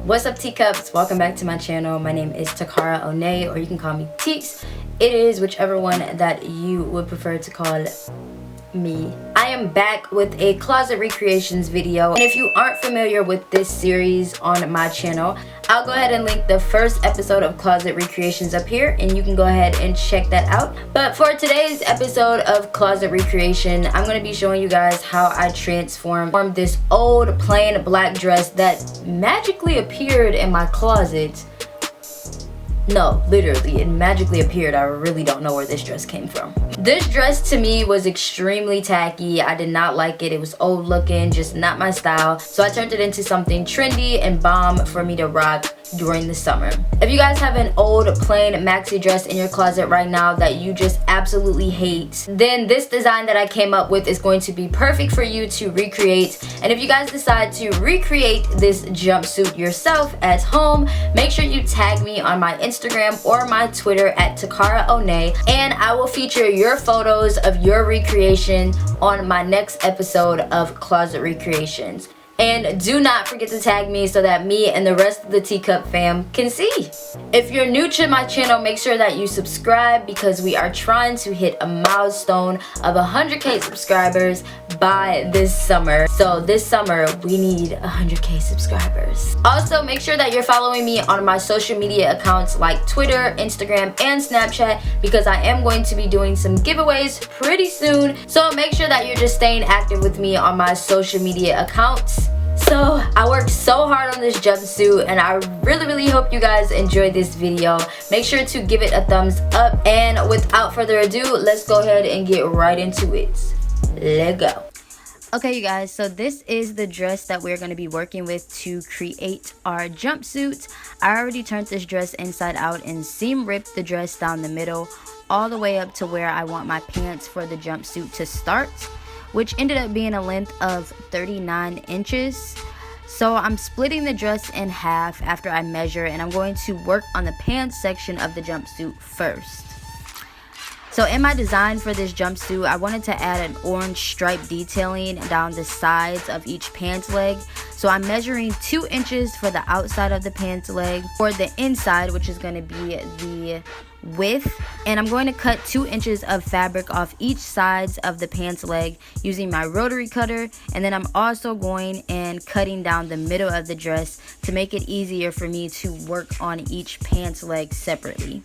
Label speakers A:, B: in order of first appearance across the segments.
A: What's up, teacups? Welcome back to my channel. My name is Takara One, or you can call me Teeks. It is whichever one that you would prefer to call me. I am back with a closet recreations video, and if you aren't familiar with this series on my channel, I'll go ahead and link the first episode of closet recreations up here, and you can go ahead and check that out. But for today's episode of closet recreation, I'm going to be showing you guys how I transformed this old plain black dress that magically appeared in my closet. No, literally, it magically appeared. I really don't know where this dress came from. This dress to me was extremely tacky. I did not like it. It was old looking, just not my style. So I turned it into something trendy and bomb for me to rock during the summer. If you guys have an old plain maxi dress in your closet right now that you just absolutely hate, then this design that I came up with is going to be perfect for you to recreate. And if you guys decide to recreate this jumpsuit yourself at home, make sure you tag me on my Instagram or my Twitter at Takara One, and I will feature your photos of your recreation on my next episode of Closet Recreations. And do not forget to tag me so that me and the rest of the Teacup fam can see. If you're new to my channel, make sure that you subscribe because we are trying to hit a milestone of 100k subscribers by this summer. So this summer, we need 100k subscribers. Also, make sure that you're following me on my social media accounts like Twitter, Instagram, and Snapchat because I am going to be doing some giveaways pretty soon. So make sure that you're just staying active with me on my social media accounts. So I worked so hard on this jumpsuit, and I really hope you guys enjoyed this video. Make sure to give it a thumbs up, and without further ado, let's go ahead and get right into it. Let's go. Okay, you guys, so this is the dress that we're going to be working with to create our jumpsuit. I already turned this dress inside out and seam ripped the dress down the middle all the way up to where I want my pants for the jumpsuit to start, which ended up being a length of 39 inches. So I'm splitting the dress in half after I measure, and I'm going to work on the pants section of the jumpsuit first. So in my design for this jumpsuit, I wanted to add an orange stripe detailing down the sides of each pants leg. So I'm measuring 2 inches for the outside of the pants leg for the inside, which is going to be the width, and I'm going to cut 2 inches of fabric off each sides of the pants leg using my rotary cutter, and then I'm also going and cutting down the middle of the dress to make it easier for me to work on each pants leg separately.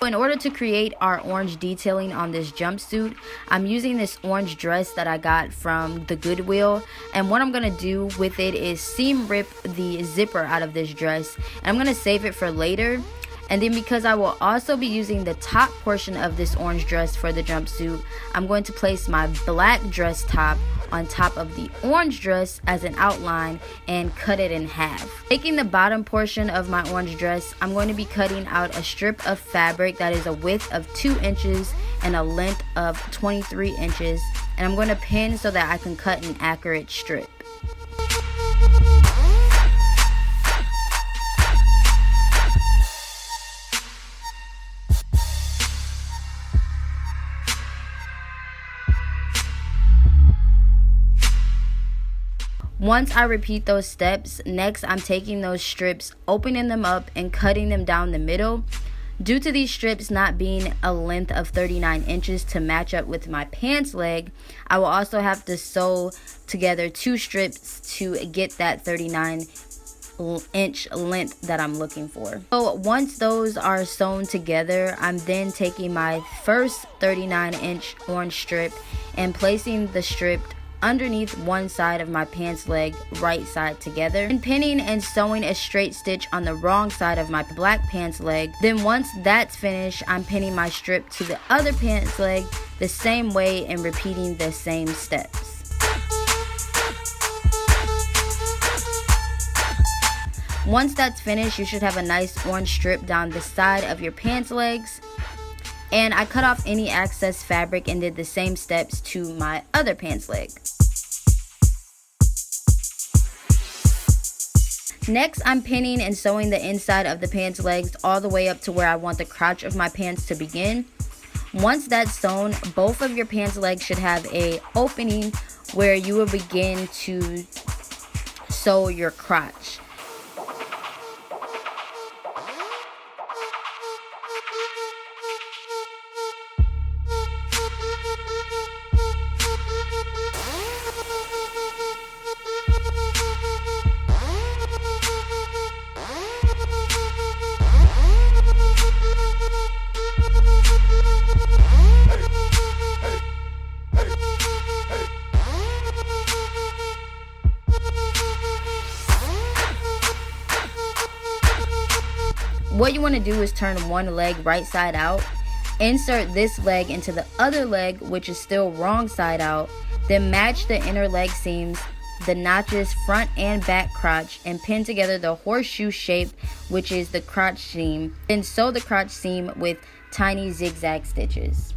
A: In order to create our orange detailing on this jumpsuit, I'm using this orange dress that I got from the Goodwill, and what I'm going to do with it is seam rip the zipper out of this dress, and I'm going to save it for later. And then because I will also be using the top portion of this orange dress for the jumpsuit, I'm going to place my black dress top on top of the orange dress as an outline and cut it in half. Taking the bottom portion of my orange dress, I'm going to be cutting out a strip of fabric that is a width of 2 inches and a length of 23 inches, and I'm going to pin so that I can cut an accurate strip. Once I repeat those steps, next I'm taking those strips, opening them up, and cutting them down the middle. Due to these strips not being a length of 39 inches to match up with my pants leg, I will also have to sew together 2 strips to get that 39-inch length that I'm looking for. So once those are sewn together, I'm then taking my first 39-inch orange strip and placing the strip underneath one side of my pants leg, right side together, and pinning and sewing a straight stitch on the wrong side of my black pants leg. Then once that's finished, I'm pinning my strip to the other pants leg the same way and repeating the same steps. Once that's finished, you should have a nice orange strip down the side of your pants legs. And I cut off any excess fabric and did the same steps to my other pants leg. Next, I'm pinning and sewing the inside of the pants legs all the way up to where I want the crotch of my pants to begin. Once that's sewn, both of your pants legs should have a opening where you will begin to sew your crotch. What you want to do is turn one leg right side out, insert this leg into the other leg, which is still wrong side out, then match the inner leg seams, the notches front and back crotch, and pin together the horseshoe shape, which is the crotch seam. Then sew the crotch seam with tiny zigzag stitches.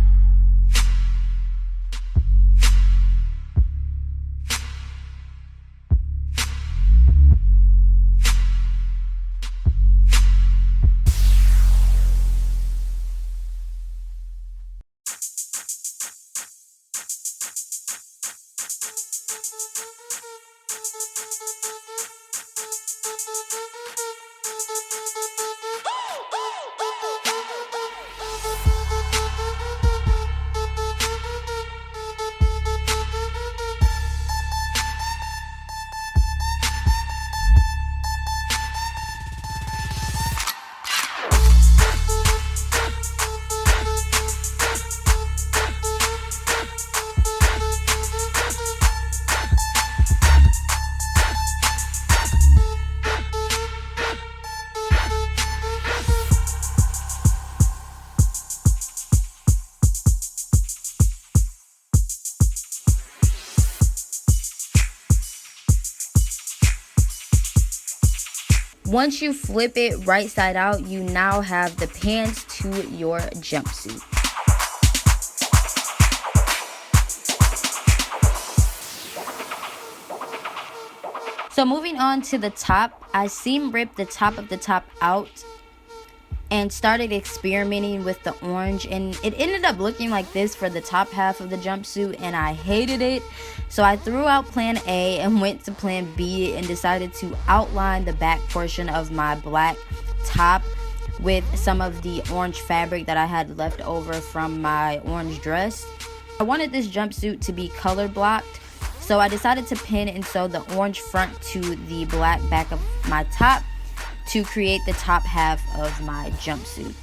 A: Once you flip it right side out, you now have the pants to your jumpsuit. So moving on to the top, I seam ripped the top of the top out and started experimenting with the orange, and it ended up looking like this for the top half of the jumpsuit, and I hated it. So I threw out plan A and went to plan B and decided to outline the back portion of my black top with some of the orange fabric that I had left over from my orange dress. I wanted this jumpsuit to be color blocked, so I decided to pin and sew the orange front to the black back of my top to create the top half of my jumpsuit.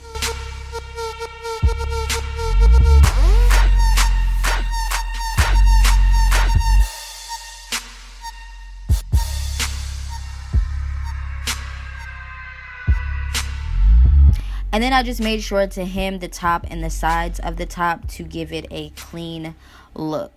A: And then I just made sure to hem the top and the sides of the top to give it a clean look.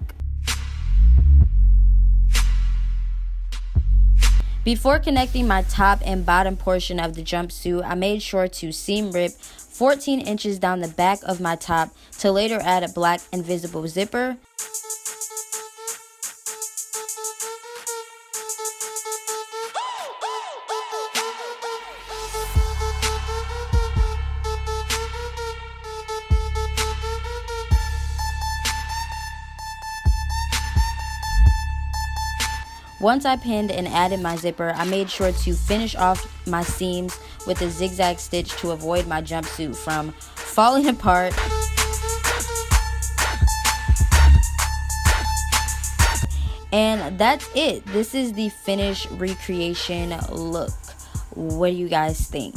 A: Before connecting my top and bottom portion of the jumpsuit, I made sure to seam rip 14 inches down the back of my top to later add a black invisible zipper. Once I pinned and added my zipper, I made sure to finish off my seams with a zigzag stitch to avoid my jumpsuit from falling apart. And that's it. This is the finished recreation look. What do you guys think?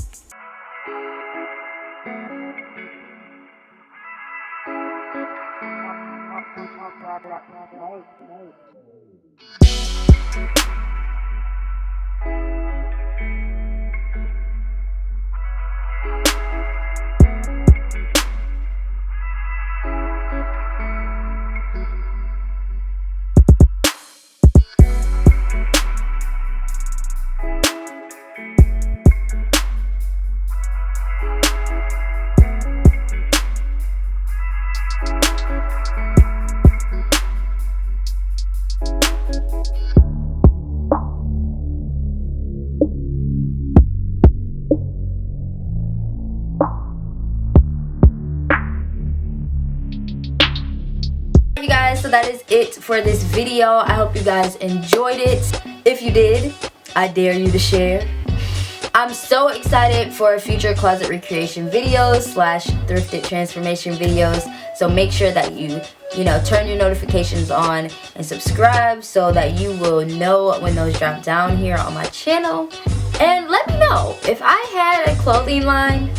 A: so that is it for this video. I hope you guys enjoyed it. If you did, I dare you to share. I'm so excited for future closet recreation videos / thrifted transformation videos. So make sure that you turn your notifications on and subscribe so that you will know when those drop down here on my channel. And let me know, if I had a clothing line,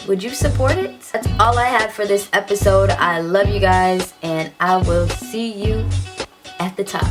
A: would you support it? That's all I have for this episode. I love you guys, and I will see you at the top.